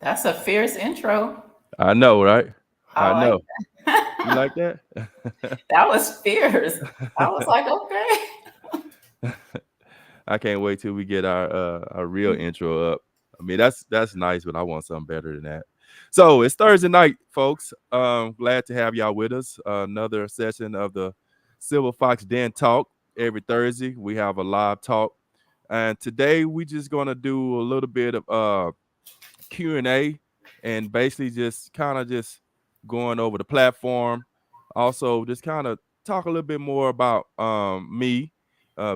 That's a fierce intro. I know, right? I I like know. You that. like that? That was fierce. I was like, okay. I can't wait till we get our real intro up. I mean, that's nice, but I want something better than that. So it's Thursday night, folks. Glad to have y'all with us. Another session of the Silver Fox Den Talk. Every Thursday we have a live talk, and today we just gonna do a little bit of Q&A and basically just kind of just going over the platform. Also, just kind of talk a little bit more about me,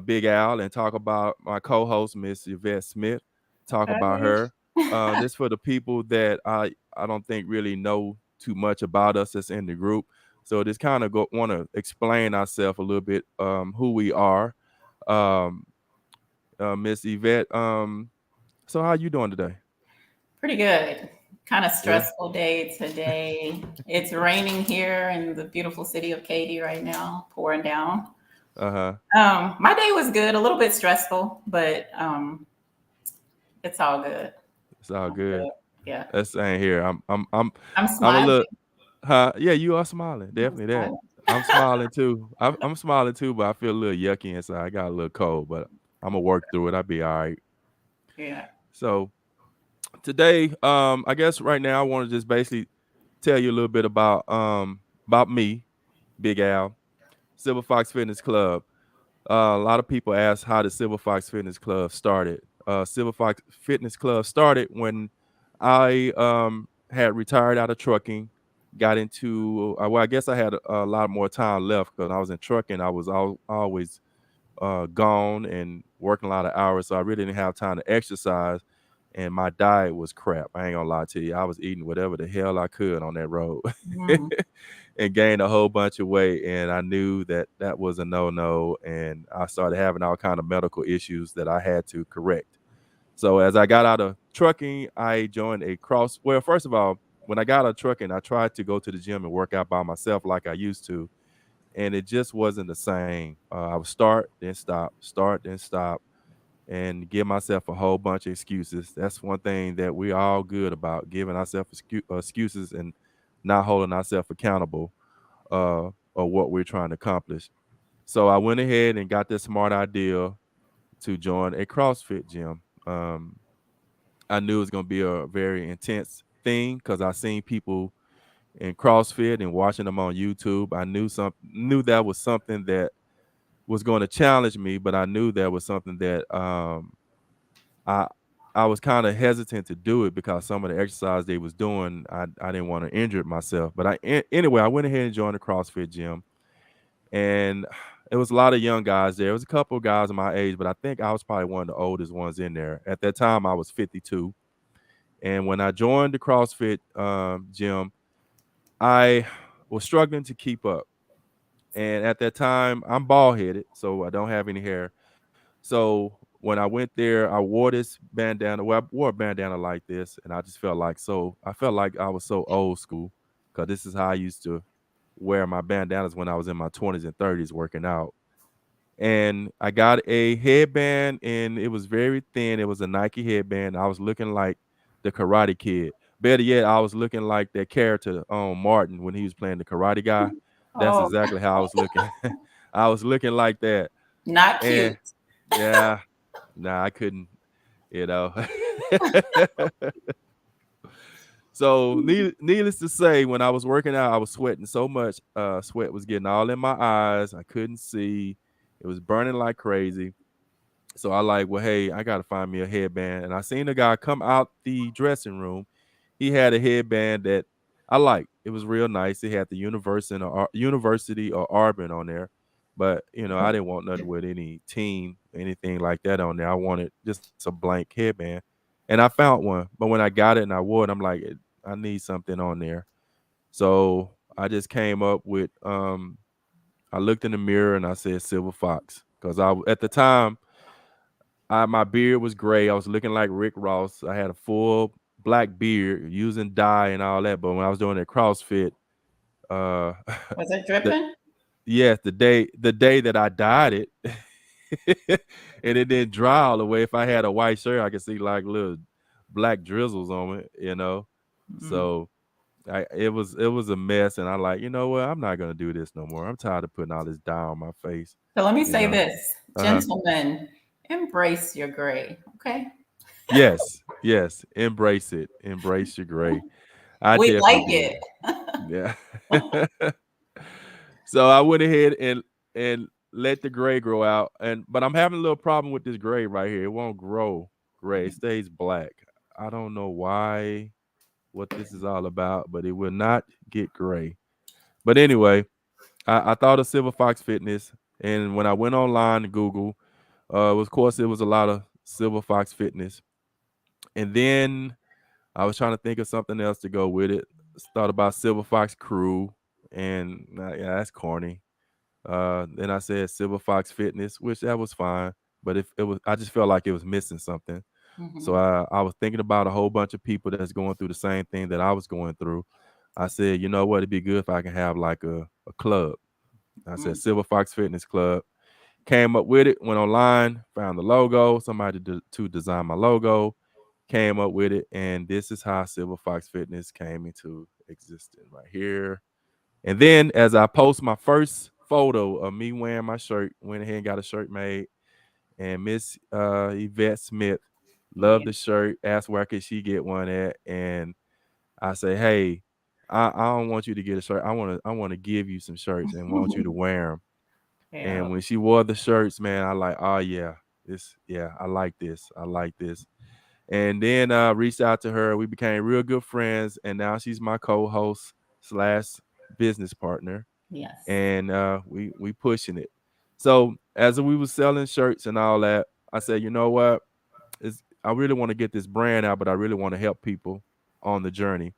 Big Al, and talk about my co-host, Miss Yvette Smith. Talk about Hey. her. This for the people that I don't think really know too much about us that's in the group. So just kind of go want to explain ourselves a little bit, who we are. Um, Miss Yvette, so how you doing today? Pretty good. Kind of Yeah. stressful day today. It's raining here in the beautiful city of Katy right now, pouring down. Uh-huh. My day was good, a little bit stressful, but it's all good. It's all I'm good. good. Yeah. That's same here. I'm I'm a smiling. little yeah, you are smiling. I'm Definitely that. smiling. I'm smiling too. I'm smiling too, but I feel a little yucky inside. I got a little cold, but I'm gonna work through it. I'll be all right. Yeah. So today, I guess right now I want to just basically tell you a little bit about me, Big Al, Silver Fox Fitness Club. A lot of people ask how the Silver Fox Fitness Club started. Silver Fox Fitness Club started when I had retired out of trucking, got into well, I guess I had a lot more time left because I was in trucking. I was always gone and working a lot of hours, so I really didn't have time to exercise. And my diet was crap. I ain't gonna lie to you. I was eating whatever the hell I could on that road. Mhm. And gained a whole bunch of weight, and I knew that that was a no-no, and I started having all kind of medical issues that I had to correct. So as I got out of trucking, I joined a cross. Well, first of all, when I got out of trucking, I tried to go to the gym and work out by myself like I used to, and it just wasn't the same. I would start, then stop, and give myself a whole bunch of excuses. That's one thing that we all good about, giving ourselves excuses and not holding ourselves accountable or what we're trying to accomplish. So I went ahead and got this smart idea to join a CrossFit gym. I knew it was going to be a very intense thing because I seen people in CrossFit and watching them on YouTube. I knew that was something that was going to challenge me, but I knew that was something that I I was kind of hesitant to do it because some of the exercise they was doing, I didn't want to injure myself. But anyway, I went ahead and joined the CrossFit gym, and it was a lot of young guys there. It was a couple of guys my age, but I think I was probably one of the oldest ones in there. At that time, I was 52, and when I joined the CrossFit gym, I was struggling to keep up. And at that time, I'm bald headed, so I don't have any hair. So when I went there, I wore this bandana. Well, I wore a bandana like this, and I just felt like I felt like I was so old school because this is how I used to wear my bandanas when I was in my 20s and 30s working out. And I got a headband, and it was very thin. It was a Nike headband. I was looking like the Karate Kid. Better yet, I was looking like that character on Martin when he was playing the Karate Guy. That's Oh, exactly how I was looking. I was looking like that, not and cute. yeah, nah, I couldn't, you know. So needless to say, when I was working out, I was sweating so much. Sweat was getting all in my eyes. I couldn't see. It was burning like crazy. So I like, well, hey, I gotta find me a headband. And I seen a guy come out the dressing room. He had a headband that I liked. It was real nice. It had the University or Auburn on there. But I didn't want nothing with any team, anything like that on there. I wanted just a blank headband. And I found one. But when I got it and I wore it, I'm like, I need something on there. So I just came up with I looked in the mirror and I said Silver Fox. Because at the time my beard was gray. I was looking like Rick Ross. I had a full black beard using dye and all that. But when I was doing that CrossFit, uh, Was it the dripping? yes, the day that I dyed it, and it didn't dry all the way. If I had a white shirt, I could see like little black drizzles on it. Mm. So it was a mess, and I like, you know what? I'm not gonna do this no more. I'm tired of putting all this dye on my face. So let me You say know. this, Uh-huh. gentlemen, embrace your gray. Okay. Yes, yes. Embrace it. Embrace your gray. I We definitely like did. it. Yeah. So I went ahead and let the gray grow out, but I'm having a little problem with this gray right here. It won't grow gray. It stays black. I don't know why, what this is all about, but it will not get gray. But anyway, I thought of Silver Fox Fitness, and when I went online to Google, of course it was a lot of Silver Fox Fitness, and then I was trying to think of something else to go with it. Thought about Silver Fox Crew, and yeah, that's corny. Then I said Silver Fox Fitness, which that was fine, but if it was, I just felt like it was missing something. So Mhm. I was thinking about a whole bunch of people that's going through the same thing that I was going through. I said, you know what, it'd be good if I can have like a club. I said Mm. Silver Fox Fitness Club. Came up with it, went online, found the logo, somebody to design my logo, came up with it, and this is how Silver Fox Fitness came into existence right here. And then as I post my first photo of me wearing my shirt, went ahead and got a shirt made, and Miss Yvette Smith loved Yeah. the shirt, asked where could she get one at, and I say, hey, I don't want you to get a shirt. I want to give you some shirts and want you to wear them. Yeah. And when she wore the shirts, man, I like, oh yeah, I like this. I like this. And then reached out to her. We became real good friends, and now she's my co-host slash business partner. Yes. And we pushing it. So as we was selling shirts and all that, I said, you know what? I really want to get this brand out, but I really want to help people on the journey.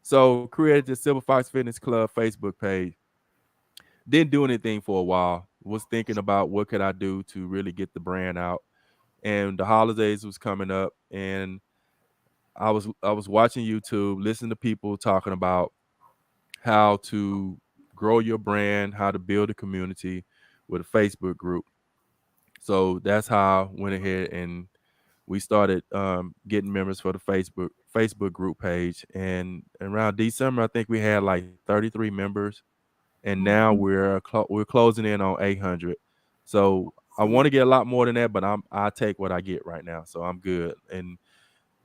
So created the Silver Fox Fitness Club Facebook page. Didn't do anything for a while. Was thinking about what could I do to really get the brand out. And the holidays was coming up, and I was watching YouTube, listening to people talking about how to grow your brand, how to build a community with a Facebook group. So that's how I went ahead and we started getting members for the Facebook group page. And around December, I think we had like 33 members, and now Mhm. we're closing in on 800. So I want So, to get a lot more than that, but I take what I get right now, so I'm good. And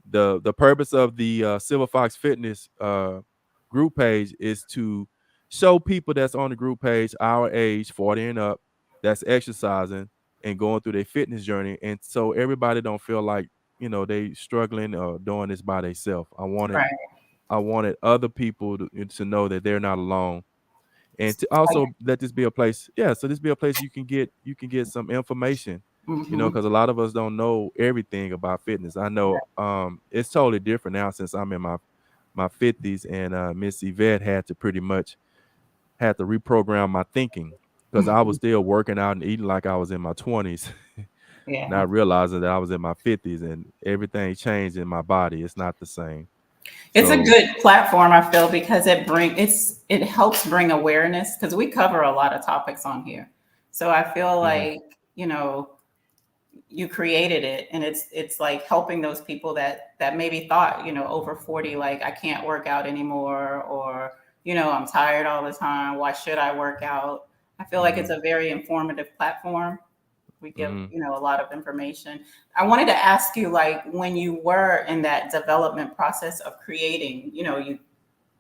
the purpose of the Silver Fox Fitness group page is to show people that's on the group page our age, 40 and up, that's exercising and going through their fitness journey, and so everybody don't feel like they struggling or doing this by themselves. right. I wanted other people to know that they're not alone, and to Like, also let this be a place. Yeah, so this be a place you can get some information, mhm. because a lot of us don't know everything about fitness. I know it's totally different now since I'm in my 50s, and Miss Yvette had to reprogram my thinking because I was still working out and eating like I was in my 20s, Yeah. not realizing that I was in my 50s, and everything changed in my body. It's not the same. It's a So, good platform, I feel, because it helps bring awareness because we cover a lot of topics on here. So I feel mhm, like, you know, you created it and it's like helping those people that maybe thought, over 40, like I can't work out anymore, or, I'm tired all the time. Why should I work out? I feel like it's mhm, a very informative platform. We give, mhm, a lot of information. I wanted to ask you, like, when you were in that development process of creating, you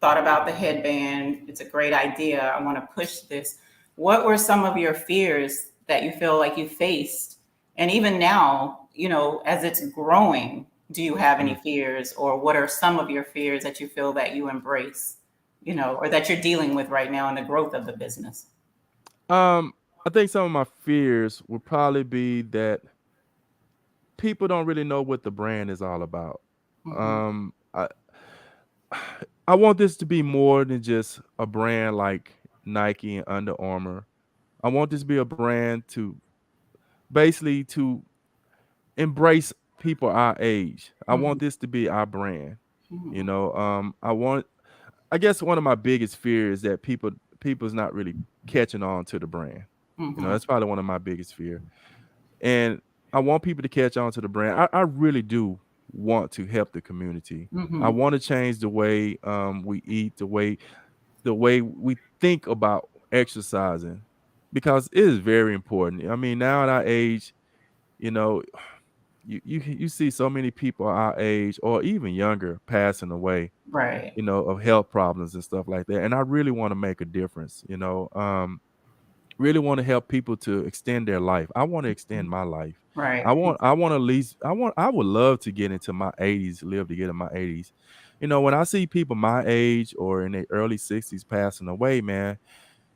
thought about the headband, it's a great idea, I want to push this. What were some of your fears that you feel like you faced? And even now, as it's growing, do you have any mhm. fears, or what are some of your fears that you feel that you embrace, or that you're dealing with right now in the growth of the business? Um, I think some of my fears would probably be that people don't really know what the brand is all about. Hmm. Um, I I want this to be more than just a brand like Nike and Under Armour. I want this to be a brand to basically to embrace people our age. I Mhm. want this to be our brand. You Mhm. know, I guess one of my biggest fears is that people's not really catching on to the brand. You know, Mhm. that's probably one of my biggest fear. And I want people to catch on to the brand. I really do want to help the community. I Mhm. want to change the way we eat, the way we think about exercising, because it is very important. I mean, now at our age, you know, you see so many people our age or even younger passing away, Right. of health problems and stuff like that. And I really want to make a difference, really want to help people to extend their life. I want to extend my life. Right. I want at least I would love to get into my 80s, live to get in my 80s. When I see people my age or in their early 60s passing away, man,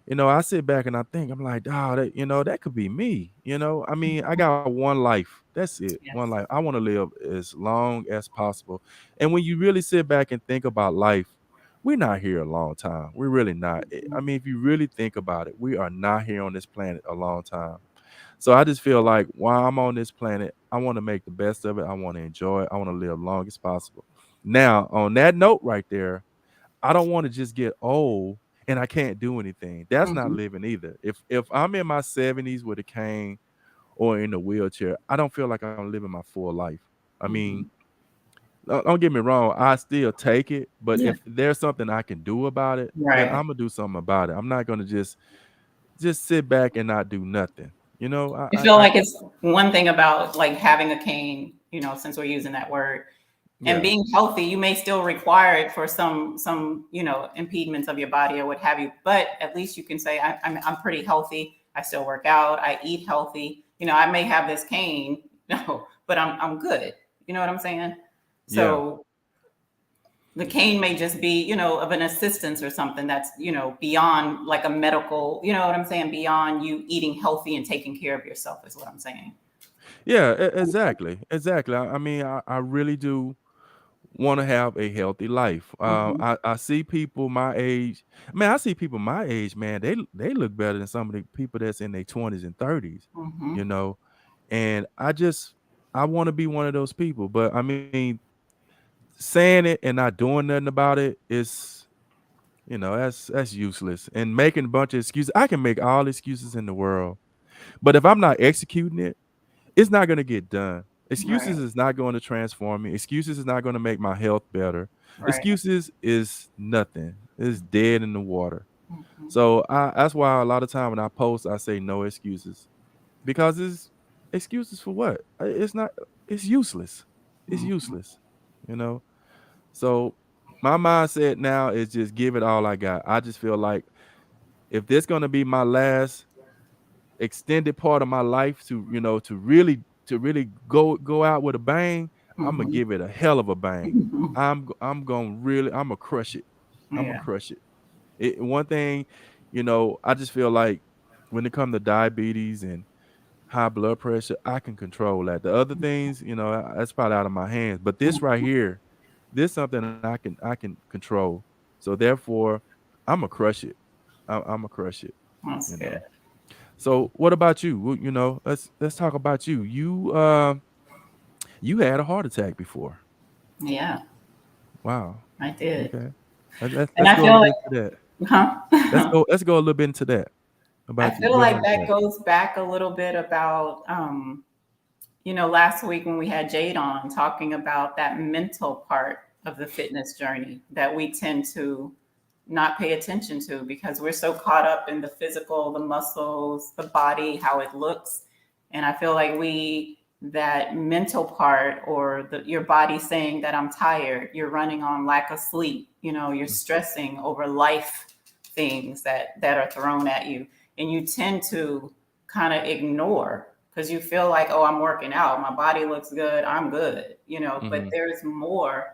I sit back and I think, I'm like, oh, that could be me. I mean, I got one life. That's it. One Yes. life. I want to live as long as possible. And when you really sit back and think about life, we're not here a long time. We're really not. I mean, if you really think about it, we are not here on this planet a long time. So I just feel like while I'm on this planet, I want to make the best of it. I want to enjoy it. I want to live long as possible. Now, on that note right there, I don't want to just get old and I can't do anything. That's not Mhm. living either. If I'm in my 70s with a cane or in a wheelchair, I don't feel like I'm living my full life. I mean, Mhm. don't get me wrong, I still take it, but Yeah. if there's something I can do about it, then Right. I'm gonna do something about it. I'm not gonna just sit back and not do nothing. You know, I I, feel I, I like it's one thing about like having a cane, since we're using that word, and yeah, being healthy, you may still require it for some impediments of your body or what have you. But at least you can say, I'm pretty healthy. I still work out. I eat healthy. I may have this cane, no, but I'm good. You know what I'm saying? yeah. So the cane may just be, of an assistance or something that's, beyond like a medical, you know what I'm saying? Beyond you eating healthy and taking care of yourself is what I'm saying. Yeah, exactly. Exactly. I mean, I really do want to have a healthy life. Hmm. I see people my age. Man, I see people my age, man. They look better than some of the people that's in their 20s and 30s, you Hmm. know. And I want to be one of those people. But I mean, saying it and not doing nothing about it is, that's useless. And making a bunch of excuses. I can make all excuses in the world, but if I'm not executing it, it's not going to get done. Right. Excuses is not going to transform me. Excuses is not going to make my health better. Right. Excuses is nothing. It's dead in the water. Hmm. So that's why a lot of time when I post, I say no excuses, because it's excuses for what? It's not. It's useless. It's Hmm. useless. You know. So my mindset now is just give it all I got. I just feel like if this gonna be my last extended part of my life to really go out with a bang, I'm gonna Hmm. give it a hell of a bang. I'm gonna really I'm gonna crush it. I'm gonna Yeah. crush it. One thing, I just feel like when it comes to diabetes and high blood pressure, I can control that. The other things, that's probably out of my hands. But this right here, this something I can control. So therefore, I'm gonna crush it. I'm gonna crush it. That's You good. know. So what about you? Let's talk about you. You had a heart attack before. Yeah, Wow. I did. Okay. Let's And let's I go a feel little like, bit to that. Let's huh? go let's go a little bit into that I about feel your like heart that attack. goes back a little bit about, last week when we had Jade on talking about that mental part of the fitness journey that we tend to not pay attention to because we're so caught up in the physical, the muscles, the body, how it looks. And I feel like that mental part or your body saying that I'm tired, you're running on lack of sleep, you're Mm, stressing over life things that are thrown at you. And you tend to kind of ignore because you feel like, oh, I'm working out, my body looks good, I'm good, but mhm. there's more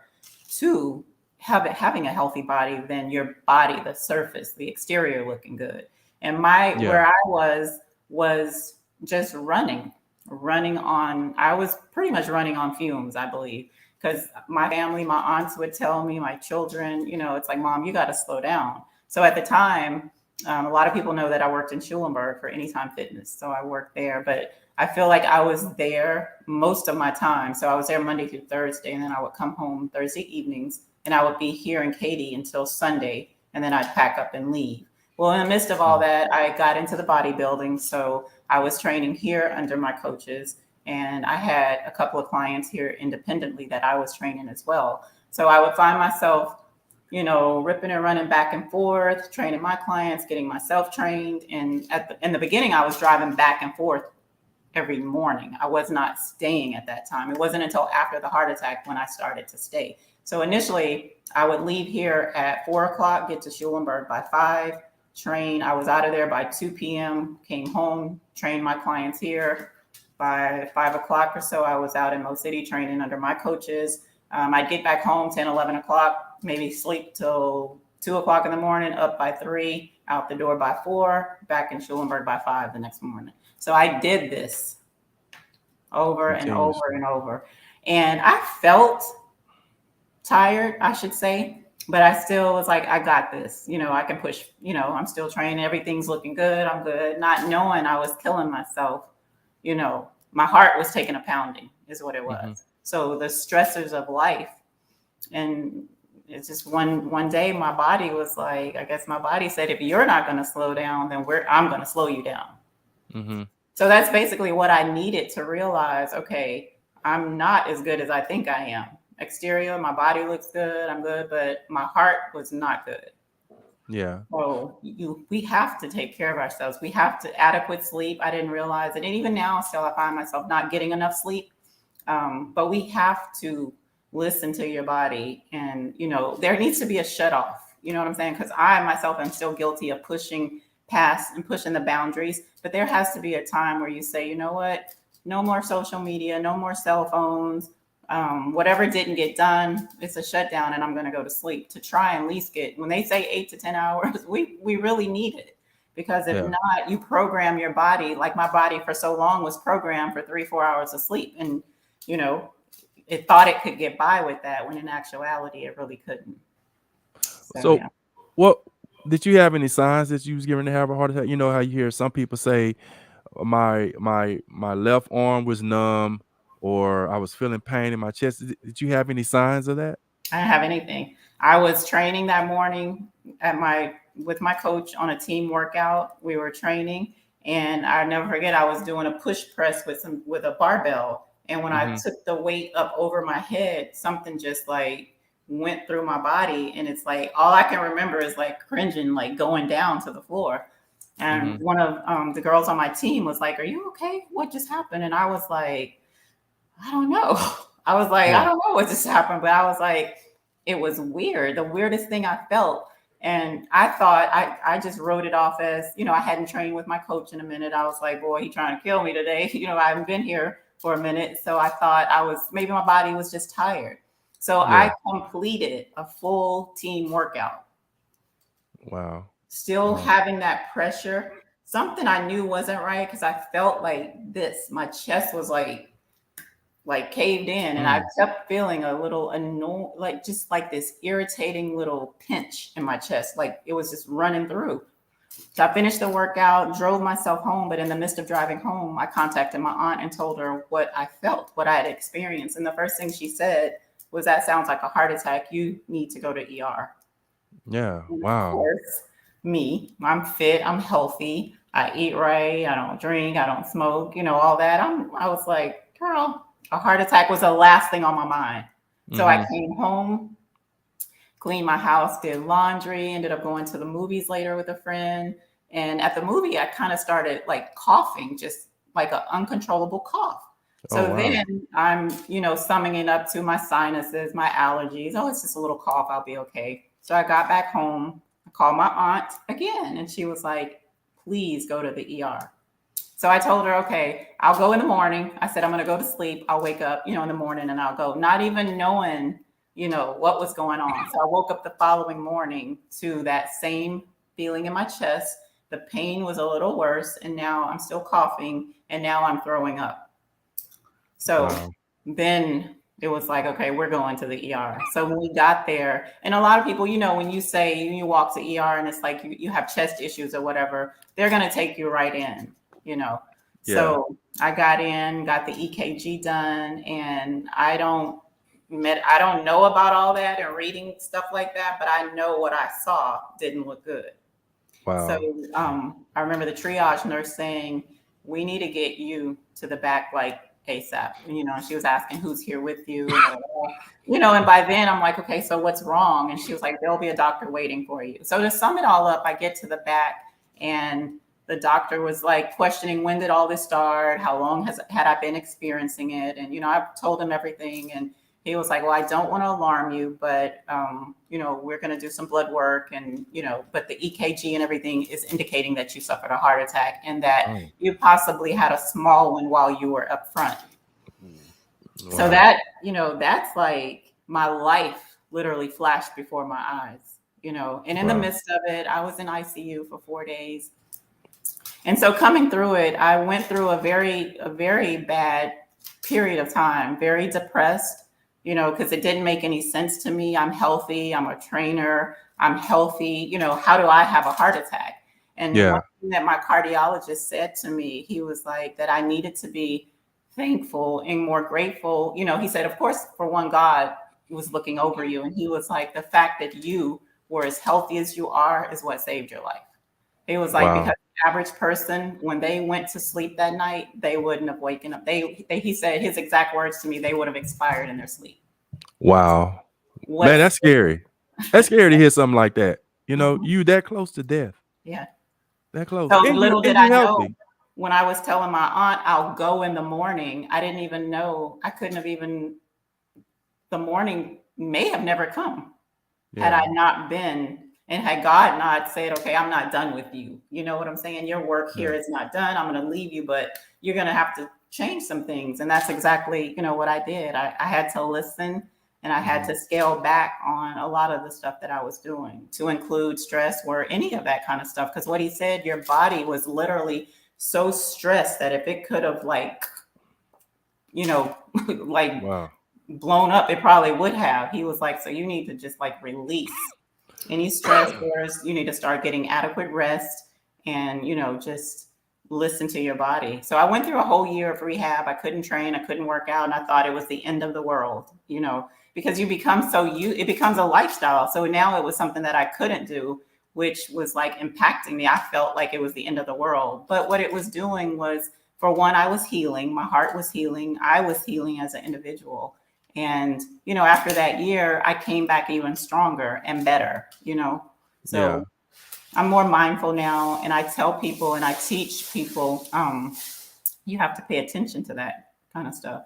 to having a healthy body than your body, the surface, the exterior looking good. And Yeah. where I was just running on, I was pretty much running on fumes, I believe. Because my family, my aunts would tell me, my children, it's like, Mom, you got to slow down. So at the time, a lot of people know that I worked in Schulenburg for Anytime Fitness. So I worked there, but I feel like I was there most of my time. So I was there Monday through Thursday, and then I would come home Thursday evenings, and I would be here in Katy until Sunday, and then I'd pack up and leave. Well, in the midst of all Mm. that, I got into the bodybuilding. So I was training here under my coaches, and I had a couple of clients here independently that I was training as well. So I would find myself, ripping and running back and forth, training my clients, getting myself trained. And in the beginning, I was driving back and forth every morning. I was not staying at that time. It wasn't until after the heart attack when I started to stay. So initially, I would leave here at 4 o'clock, get to Schulenburg by 5, train. I was out of there by 2 p.m., came home, trained my clients here. By 5 o'clock or so, I was out in Mo City training under my coaches. I'd get back home 10, 11 o'clock, maybe sleep till 2 o'clock in the morning, up by 3, out the door by 4, back in Schulenburg by 5 the next morning. So I did this over and over Continuously. and over. And I felt tired, I should say, but I still was like, I got this. I can push, I'm still training. Everything's looking good. I'm good. Not knowing I was killing myself. My heart was taking a pounding, is what it was. Mm-hmm. So the stressors of life. And it's just one day my body was like, I guess my body said, if you're not going to slow down, then I'm going to slow you down. Mm-hmm. So that's basically what I needed to realize. Okay, I'm not as good as I think I am. Exterior, my body looks good, I'm good, but my heart was not good. Yeah. So we have to take care of ourselves. We have to adequate sleep. I didn't realize it. And even now, still, I find myself not getting enough sleep. But we have to listen to your body. And, there needs to be a shut off. You know what I'm saying? Because I myself am still guilty of pushing past and pushing the boundaries. But there has to be a time where you say, you know what? No more social media, no more cell phones. Whatever didn't get done, it's a shutdown, and I'm going to go to sleep to try and at least get, when they say 8 to 10 hours, we really need it, because if not, you program your body. Like my body for so long was programmed for 3-4 hours of sleep. And, it thought it could get by with that, when in actuality, it really couldn't. So what, did you have any signs that you was getting to have a heart attack? You know how you hear some people say, my left arm was numb, or I was feeling pain in my chest. Did you have any signs of that? I didn't have anything. I was training that morning with my coach on a team workout. We were training, and I never forget, I was doing a push press with a barbell. And when I took the weight up over my head, something just like went through my body. And it's like, all I can remember is like cringing, like going down to the floor. And one of the girls on my team was like, "Are you okay? What just happened?" And I was like, "I don't know." I was like, "I don't know what just happened." But I was like, it was weird. The weirdest thing I felt. And I thought, I just wrote it off as, I hadn't trained with my coach in a minute. I was like, boy, he's trying to kill me today. I haven't been here for a minute. So I thought maybe my body was just tired. So I completed a full team workout. Wow. Still having that pressure. Something I knew wasn't right, because I felt like this. My chest was like caved in, and I kept feeling a little annoyed, like just like this irritating little pinch in my chest, like it was just running through. So I finished the workout, drove myself home, but in the midst of driving home, I contacted my aunt and told her what I felt, what I had experienced. And the first thing she said was, "That sounds like a heart attack. You need to go to ER." Yeah. And Wow. of course, I'm fit, I'm healthy, I eat right, I don't drink, I don't smoke, all that. I was like, girl, a heart attack was the last thing on my mind. So I came home, cleaned my house, did laundry, ended up going to the movies later with a friend. And at the movie, I kind of started like coughing, just like an uncontrollable cough. So then I'm, summing it up to my sinuses, my allergies. Oh, it's just a little cough. I'll be okay. So I got back home, I called my aunt again, and she was like, "Please go to the ER." So I told her, okay, I'll go in the morning. I said, I'm going to go to sleep. I'll wake up, in the morning, and I'll go, not even knowing, what was going on. So I woke up the following morning to that same feeling in my chest. The pain was a little worse, and now I'm still coughing, and now I'm throwing up. So then it was like, okay, we're going to the ER. So when we got there, and a lot of people, when you say you walk to ER and it's like you have chest issues or whatever, they're going to take you right in, Yeah. So I got in, got the EKG done, and I don't know about all that and reading stuff like that, but I know what I saw didn't look good. So Wow. I remember the triage nurse saying, "We need to get you to the back like ASAP." She was asking who's here with you, and and by then I'm like, okay, so what's wrong? And she was like, there'll be a doctor waiting for you. So to sum it all up, I get to the back, and the doctor was like questioning, when did all this start? How long had I been experiencing it? And I told him everything, and he was like, well, I don't want to alarm you, but we're going to do some blood work, and but the EKG and everything is indicating that you suffered a heart attack and that Oh. you possibly had a small one while you were up front. So Wow. that's like my life literally flashed before my eyes, and in the Wow. midst of it, I was in ICU for 4 days. And so coming through it, I went through a very bad period of time, very depressed, because it didn't make any sense to me. I'm healthy, I'm a trainer, I'm healthy. How do I have a heart attack? And one Yeah. thing that my cardiologist said to me, he was like, that I needed to be thankful and more grateful. He said, of course, for one, God was looking over you. And he was like, the fact that you were as healthy as you are is what saved your life. He was like, because Wow. the average person, when they went to sleep that night, they wouldn't have waken up. He said his exact words to me, they would have expired in their sleep. Wow. Man, What's that's scary. That's scary to hear something like that. Mhm. You that close to death. Yeah. That close. So And you little did and you I know, healthy. when I was telling my aunt I'll go in the morning, I didn't even know, I couldn't have even, the morning may have never come had I Yeah. not been, and had God not said, okay, I'm not done with you. You know what I'm saying? Your work here Yeah. is not done. I'm going to leave you, but you're going to have to change some things. And that's exactly, what I did. I had to listen, and I had Mhm. to scale back on a lot of the stuff that I was doing, to include stress or any of that kind of stuff. Because what he said, your body was literally so stressed that if it could have like Wow. blown up, it probably would have. He was like, so you need to just like release any stressors. You need to start getting adequate rest, and just listen to your body. So I went through a whole year of rehab. I couldn't train, I couldn't work out, and I thought it was the end of the world, because you become it becomes a lifestyle. So now it was something that I couldn't do, which was like impacting me. I felt like it was the end of the world. But what it was doing was, for one, I was healing, my heart was healing, I was healing as an individual. And, after that year, I came back even stronger and better. Yeah. So I'm more mindful now, and I tell people and I teach people, you have to pay attention to that kind of stuff.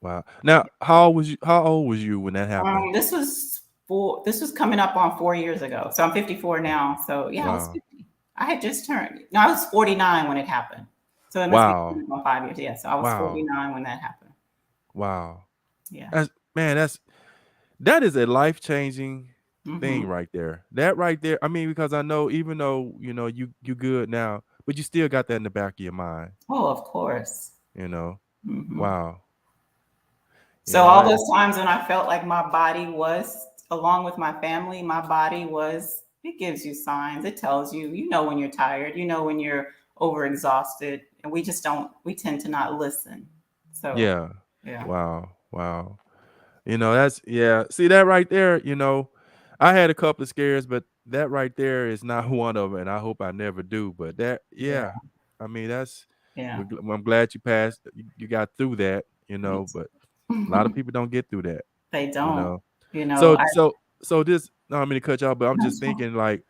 Wow. Now, how old was you when that happened? This was coming up on 4 years ago. So I'm 54 now. So yeah, I was Wow. 50. I had just turned, no, I was 49 when it happened. So it must be Wow. coming up on 5 years. Yeah. So I was Wow. 49 when that happened. Wow. Yeah. That's man, that is a life-changing thing Hmm. right there. That right there. I mean, because I know even though, you good now, but you still got that in the back of your mind, Oh, of course. you know. Hmm. Wow. So all That those times when I felt like my body was, along with my family, my body was, it gives you signs. It tells you, when you're tired, when you're overexhausted, and we tend to not listen. So, yeah. yeah. Wow. Wow. That's yeah. See that right there, I had a couple of scares, but that right there is not one of them, and I hope I never do. But that, Yeah. yeah, I mean, Yeah. I'm glad you passed, you got through that, Me but a lot of too. people don't get through that, They you don't, know. I, So this, no, I mean to cut you off, but I'm just that's fine. thinking like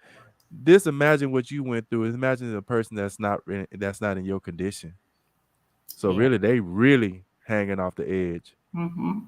this. Imagine what you went through. Imagine a person that's not in your condition. So Yeah. really, they really hanging off the edge, Hmm.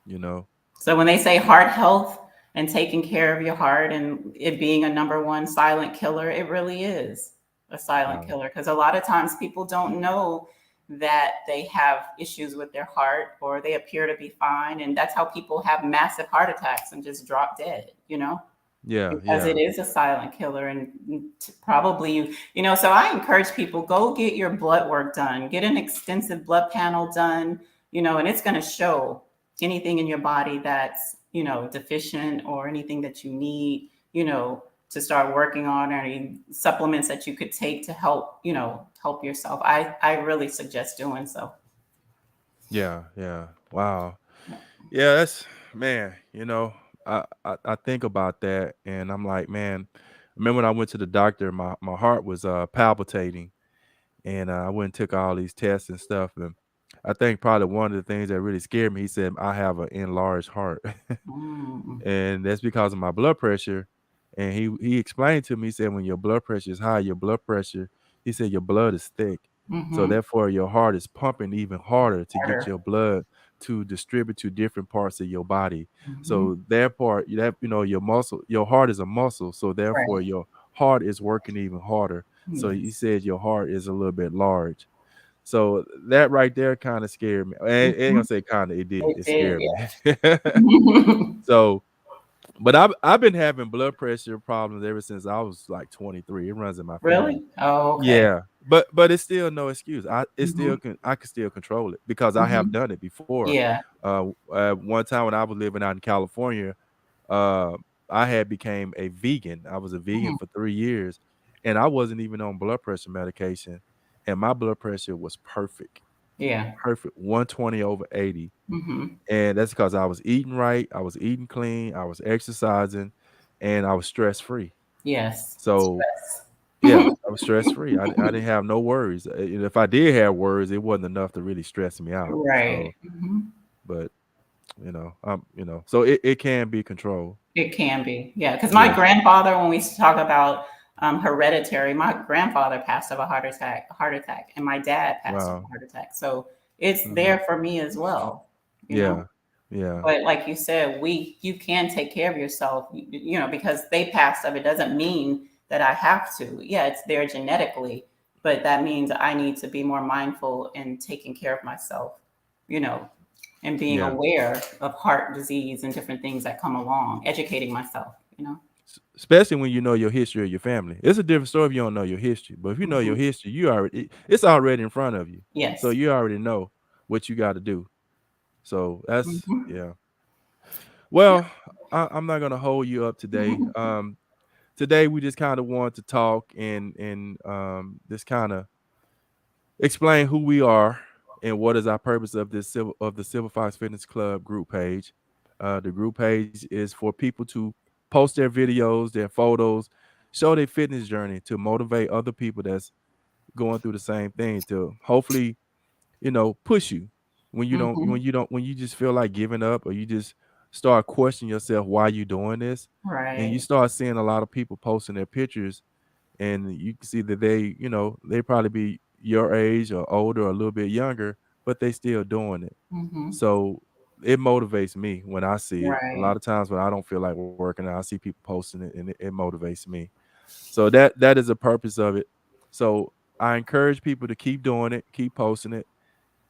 you know. So when they say heart health and taking care of your heart and it being a number one silent killer, it really is a silent Wow. killer, because a lot of times people don't know that they have issues with their heart, or they appear to be fine. And that's how people have massive heart attacks and just drop dead, Yeah, because it yeah. is a silent killer. And probably so I encourage people, go get your blood work done, get an extensive blood panel done, and it's going to show anything in your body that's deficient, or anything that you need, to start working on, or any supplements that you could take to help, help yourself, I really suggest doing so. Yeah, yeah. Wow. Yeah, that's man, I think about that and I'm like, man, remember when I went to the doctor, my heart was palpitating and I went and took all these tests and stuff. And I think probably one of the things that really scared me, he said I have an enlarged heart. Mm, And that's because of my blood pressure. And he explained to me, he said, when your blood pressure is high, your blood pressure, he said your blood is thick. So mm-hmm. therefore your heart is pumping even harder to get Harder. your blood to distribute to different parts of your body. Hmm. So that part, your muscle, your heart is a muscle. So therefore Right. your heart is working even harder. So he Yes. said your heart is a little bit large. So that right there kind of scared me. I ain't Hmm. gonna say kind of, it did. It It did, scared me. yeah. So but I've been having blood pressure problems ever since I was like 23. It runs in my family. Really? Oh, okay. Yeah, but it's still no excuse. Hmm. I can still control it because I have Hmm. done it before. Yeah. One time when I was living out in California, uh, I had became a vegan. I was a vegan Mhm. for 3 years, and I wasn't even on blood pressure medication, and my blood pressure was Yeah. perfect, 120 over 80. Hmm. And that's because I was eating right, I was eating clean, I was exercising, and I was stress free. Yes. So, Stress. yeah, I was stress free. I didn't have no worries. And if I did have worries, it wasn't enough to really stress me out. Right. So, Hmm. but so it can be controlled. It can be. Yeah. Because my Yeah. grandfather, when we talk about hereditary, my grandfather passed of a heart attack, and my dad passed of a Wow. heart attack. So it's Mhm. there for me as well, you know. Yeah. Yeah. But like you said, you can take care of yourself, because they passed of it doesn't mean that I have to. Yeah, it's there genetically, but that means I need to be more mindful in taking care of myself, you know, and being Yeah. aware of heart disease and different things that come along, educating myself. Especially when you know your history of your family. It's a different story if you don't know your history. But if you know your Hmm. history, it's already in front of you. So Yes. you already know what you got to do. So that's Hmm. yeah. Well, I'm not gonna hold you up today. Today we just kind of want to talk and just kind of explain who we are and what is our purpose of the Silver Fox Fitness Club group page. The group page is for people to post their videos, their photos, show their fitness journey to motivate other people that's going through the same thing to hopefully push you Hmm. when you just feel like giving up or you just start questioning yourself why you doing this and you Right. start seeing a lot of people posting their pictures and you can see that they probably be your age or older or a little bit younger but they still doing it. Hmm. So it motivates me when I see it. A lot Right. of times when I don't feel like working out, I see people posting it and it motivates me. So that is the purpose of it. So I encourage people to keep doing it, keep posting it,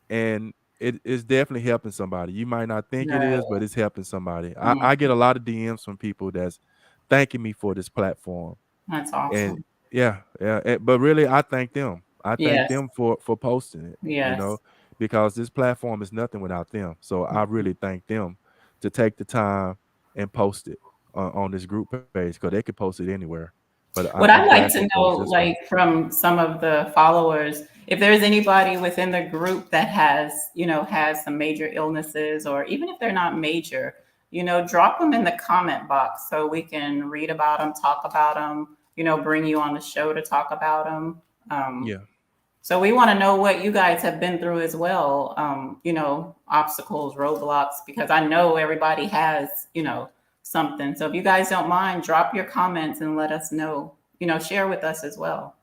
and it is definitely helping somebody. You might not think it is, Right. but it's helping somebody. I Mm. get a lot of DMs from people that's thanking me for this platform. That's And awesome. yeah, yeah. But really I thank them. I thank Yes. them for posting it, Yes. because this platform is nothing without them. So I really thank them to take the time and post it on this group page because they could post it anywhere. But What I'm I'd like glad to they know, post this one. like from some of the followers, if there's anybody within the group that has some major illnesses, or even if they're not major, drop them in the comment box so we can read about them, talk about them, bring you on the show to talk about them. Yeah. So we want to know what you guys have been through as well, obstacles, roadblocks, because I know everybody has, something. So if you guys don't mind, drop your comments and let us know, share with us as well.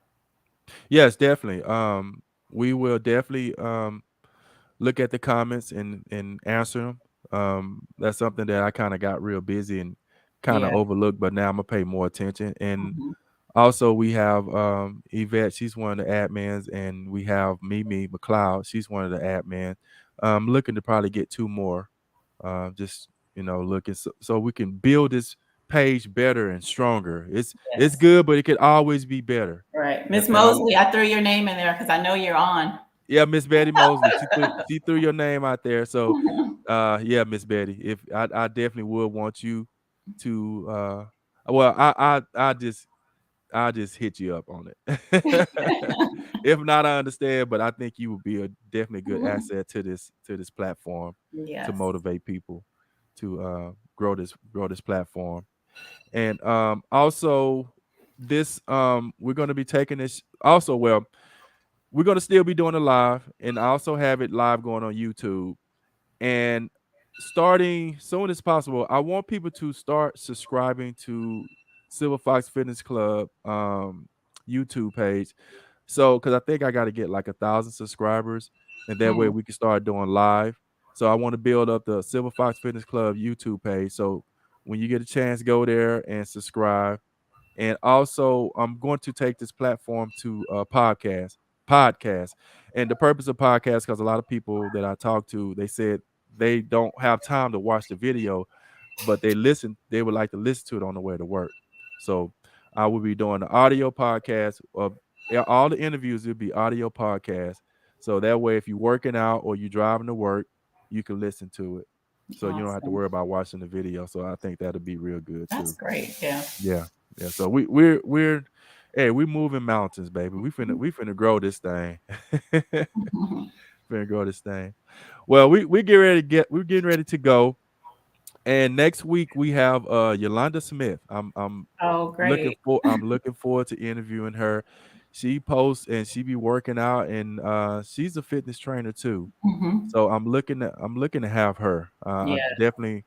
Yes, definitely. We will definitely look at the comments and answer them. That's something that I kind of got real busy and kind of Yeah. overlooked, but now I'm gonna pay more attention. And Hmm. also we have Yvette, she's one of the admins, and we have Mimi McLeod, she's one of the admins. Looking to probably get two more. Just looking so we can build this page better and stronger. It's Yes. good, but it could always be better. Right. And, Miss and I Mosley, I threw your name in there because I know you're on. Yeah, Miss Betty Mosley. She threw your name out there. So yeah, Miss Betty. If I definitely would want you to Well, I just hit you up on it. If not, I understand, but I think you would be a definitely good asset to this platform to Yes. motivate people to grow this platform. And also this we're going to be taking this also well we're going to still be doing it live and also have it live going on YouTube. And starting soon as possible, I want people to start subscribing to Silver Fox Fitness Club YouTube page. So, because I think I got to get like 1,000 subscribers, and that way Mm. we can start doing live. So I want to build up the Silver Fox Fitness Club YouTube page. So when you get a chance, go there and subscribe. And also, I'm going to take this platform to podcast. And the purpose of podcast, because a lot of people that I talk to, they said they don't have time to watch the video, but they would like to listen to it on the way to work. So I will be doing the audio podcast of all the interviews. Will be audio podcast. So that way, if you're working out or you're driving to work, you can listen to it. So you don't have to Awesome. worry about watching the video. So I think that'll be real good That's too. great. Yeah. Yeah, yeah. So we're hey, we moving mountains, baby. We finna grow this thing. Finna grow this thing. Well, we're getting ready to go. And next week we have Yolanda Smith. Oh, great. I'm looking forward to interviewing her. She posts and she be working out and she's a fitness trainer too. Hmm. So I'm looking to have her. I'm Yeah, definitely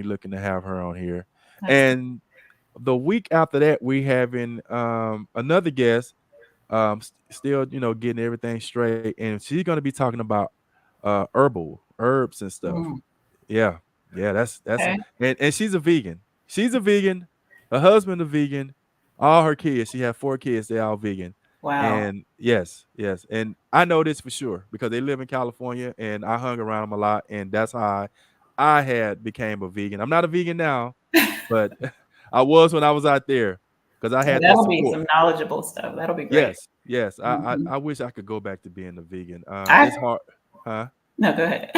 looking to have her on here. that's good. And the week after that, we having another guest, still getting everything straight, and she's gonna be talking about herbs and stuff. Mm. Yeah, yeah, that's Okay. and she's a vegan. She's a vegan. Her husband a vegan. All her kids, she had 4 kids. They're all vegan. Wow. And yes, yes, and I know this for sure because they live in California, and I hung around them a lot, and that's how I had became a vegan. I'm not a vegan now, but I was when I was out there because I Well, had that that'll be support. some knowledgeable stuff. That'll be great. Yes, yes. Hmm. I wish I could go back to being a vegan. I It's hard, huh? no, go ahead.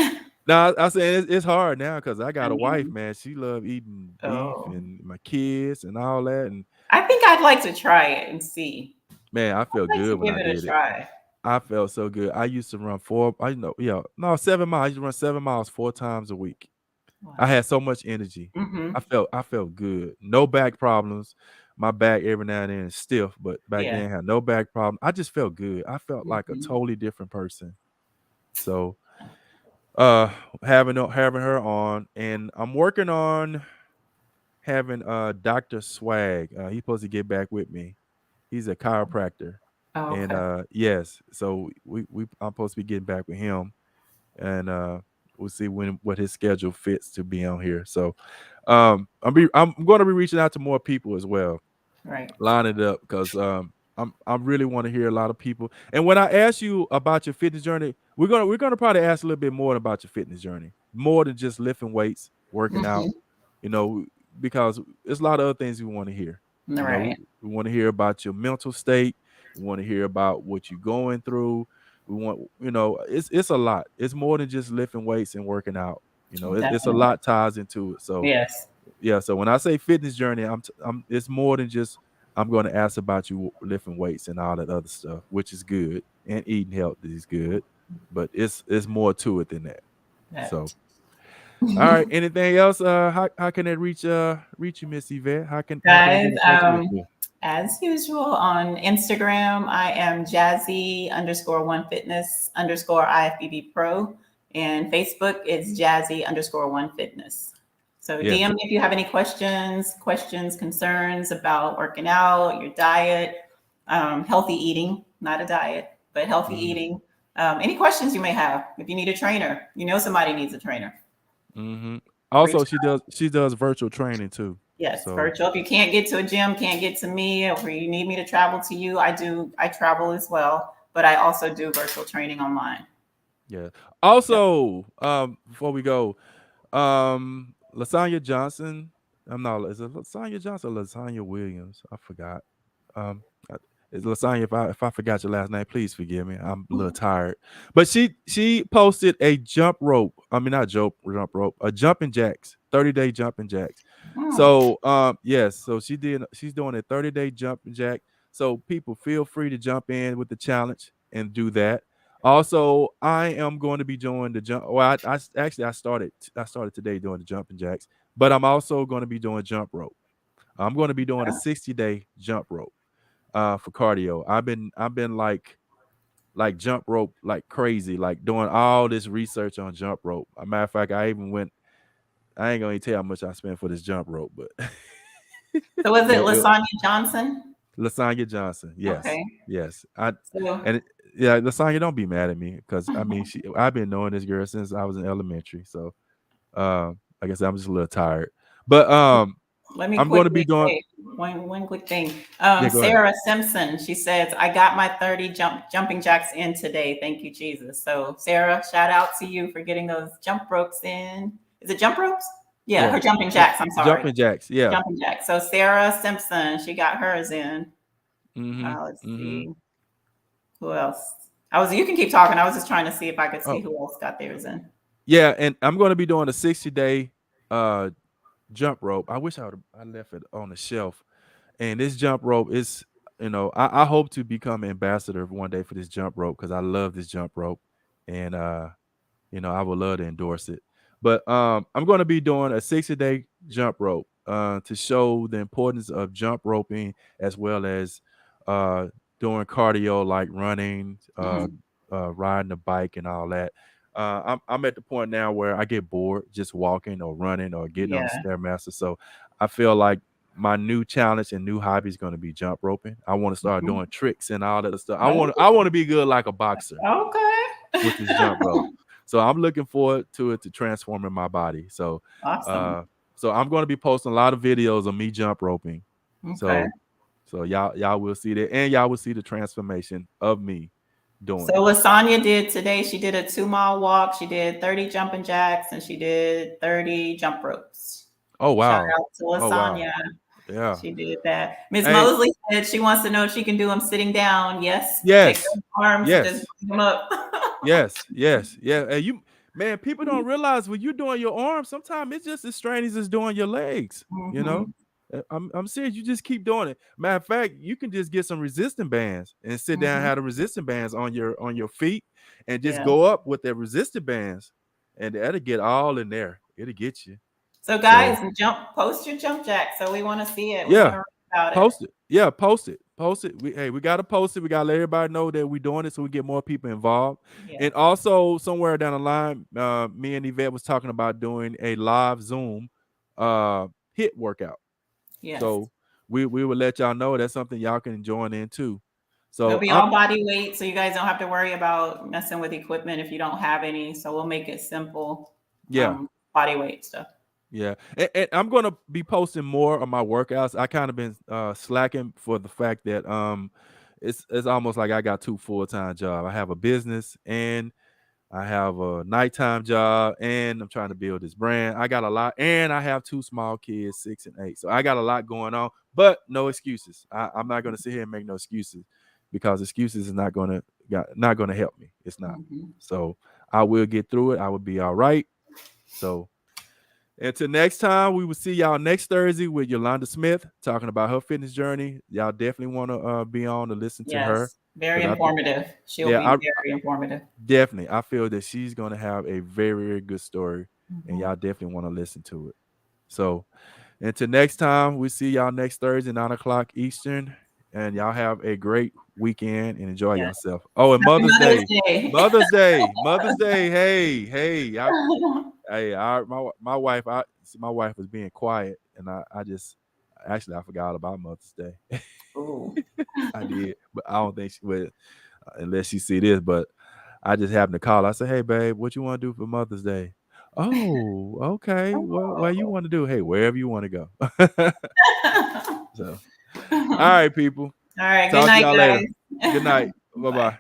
No, I said it's hard now because I I got a wife, mean, man. She love eating beef oh, and my kids and all that. And I think I'd like to try it and see. man, I felt I'd like to good when give I it a did it. try. I felt so good. I used to run no 7 miles. I used to run 7 miles 4 times a week. I Wow. had so much energy. Hmm. I felt good. No back problems. My back every now and then is stiff, but back Yeah. then I had no back problem. I just felt good. I felt like a Hmm. totally different person. So uh having her on, and I'm working on having Dr. Swag. He's supposed to get back with me. He's a chiropractor. Oh, And okay. yes, so we I'm supposed to be getting back with him, and we'll see when what his schedule fits to be on here. So I'm going to be reaching out to more people as well, Right. line it up because I really want to hear a lot of people. And when I ask you about your fitness journey, we're gonna probably ask a little bit more about your fitness journey, more than just lifting weights, working out, Hmm. you know, because there's a lot of other things we want to hear. We, Right. we want to hear about your mental state. We want to hear about what you're going through. We want, it's a lot. It's more than just lifting weights and working out. It's a Definitely. lot ties into it. So Yes. yeah, so when I say fitness journey, it's more than just I'm going to ask about you lifting weights and all that other stuff, which is good, and eating healthy is good, but it's more to it than that. That. So, all right, anything else? How can they reach you, Miss Yvette? How can they get Guys, in touch with you? as usual on Instagram, I am Jazzy_1fitness_IFBB Pro. And Facebook is Jazzy_1fitness. So Yes. DM me if you have any questions, concerns about working out, your diet, healthy eating, not a diet, but healthy Hmm. eating. Any questions you may have. If you need a trainer, somebody needs a trainer. Hmm. Reach Also, she does virtual training too. Yes, So virtual. If you can't get to a gym, can't get to me, or you need me to travel to you, I do. I travel as well, but I also do virtual training online. yeah. Yep. Also, before we go, Lasagna Johnson. I'm not. Is it Lasagna Johnson or Lasagna Williams? I forgot. Um, Lasagna, if I forgot your last name, please forgive me. I'm a little tired. But she posted a jump rope. I mean, not jump rope, a jumping jacks, 30-day jumping jacks. So yes, so she's doing a 30-day jumping jack. So people feel free to jump in with the challenge and do that. Also, I am going to be doing the jump. Well, I actually I started today doing the jumping jacks, but I'm also going to be doing jump rope. I'm going to be doing a 60-day jump rope for cardio. I've been like jump rope like crazy, like doing all this research on jump rope. A matter of fact, I ain't gonna even tell you how much I spent for this jump rope, but So was it Lasagna Johnson? Lasagna Johnson, yes, Okay. yes. So, Yeah, Lasagna, don't be mad at me because I mean, I've been knowing this girl since I was in elementary. So, like I said, I'm just a little tired, but let me I'm going to quickly be doing. say one quick thing. Yeah, go ahead. Sarah Simpson, she says, I got my 30 jumping jacks in today. Thank you, Jesus. So Sarah, shout out to you for getting those jump ropes in. Is it jump ropes? Yeah, her jumping jacks. I'm sorry. Jumping jacks. Yeah. Jumping jacks. So Sarah Simpson, she got hers in. Mm-hmm. Let's see. Who else? You can keep talking. I was just trying to see if I could see who else got theirs in. Yeah, and I'm going to be doing a 60-day jump rope. I wish I left it on the shelf. And this jump rope is, I hope to become ambassador one day for this jump rope because I love this jump rope, and I would love to endorse it. But I'm going to be doing a 60-day jump rope to show the importance of jump roping as well as doing cardio like running, riding a bike, and all that. I'm at the point now where I get bored just walking or running or getting on the Stairmaster. So I feel like my new challenge and new hobby is going to be jump roping. I want to start doing tricks and all that stuff. I want to be good like a boxer. Okay. With this jump rope. So I'm looking forward to it to transforming my body. So awesome. So I'm going to be posting a lot of videos of me jump roping. Okay. So y'all will see that, and y'all will see the transformation of me doing it. So Lasagna did today, she did a 2-mile walk, she did 30 jumping jacks, and she did 30 jump ropes. Oh wow. Shout out to Lasagna. Oh, wow. Yeah. She did that. Miss Mosley said she wants to know if she can do them sitting down. Yes. Yes. Take those arms and just bring them up. Yes. Yeah. And man, people don't realize when you're doing your arms, sometimes it's just as strenuous as doing your legs. I'm serious. You just keep doing it. Matter of fact, you can just get some resistance bands and sit down and have the resistance bands on your feet and just go up with the resistance bands, and that'll get all in there. It'll get you. So guys, post your jump jack. So we want to see it. Post it. Yeah, post it. We got to post it. We got to let everybody know that we're doing it so we get more people involved. Yeah. And also somewhere down the line, me and Yvette was talking about doing a live Zoom HIIT workout. Yes. So we will let y'all know that's something y'all can join in too. So it'll be all body weight, so you guys don't have to worry about messing with equipment if you don't have any. So we'll make it simple. Yeah. Body weight stuff. Yeah, and I'm going to be posting more of my workouts. I kind of been slacking for the fact that it's almost like I got 2 full-time jobs. I have a business and I have a nighttime job, and I'm trying to build this brand. I got a lot, and I have 2 small kids, 6 and 8. So I got a lot going on, but no excuses. I'm not going to sit here and make no excuses because excuses is not going to help me. It's not. So I will get through it. I will be all right. So. Until next time, we will see y'all next Thursday with Yolanda Smith talking about her fitness journey. Y'all definitely want to be on to listen to her. Very informative. She'll be very informative. Definitely. I feel that she's going to have a very, very good story, and y'all definitely want to listen to it. So until next time, we'll see y'all next Thursday, 9 o'clock Eastern, and y'all have a great weekend and enjoy yourself. Oh, and Mother's Day. Mother's Day. Hey. My wife was being quiet, and I forgot about Mother's Day. I did, but I don't think she would, unless she see this. But I just happened to call. I said, "Hey, babe, what you want to do for Mother's Day?" Oh, okay. Well, what you want to do? Hey, wherever you want to go. So, all right, people. All right. Good night, guys. Good night. Bye-bye.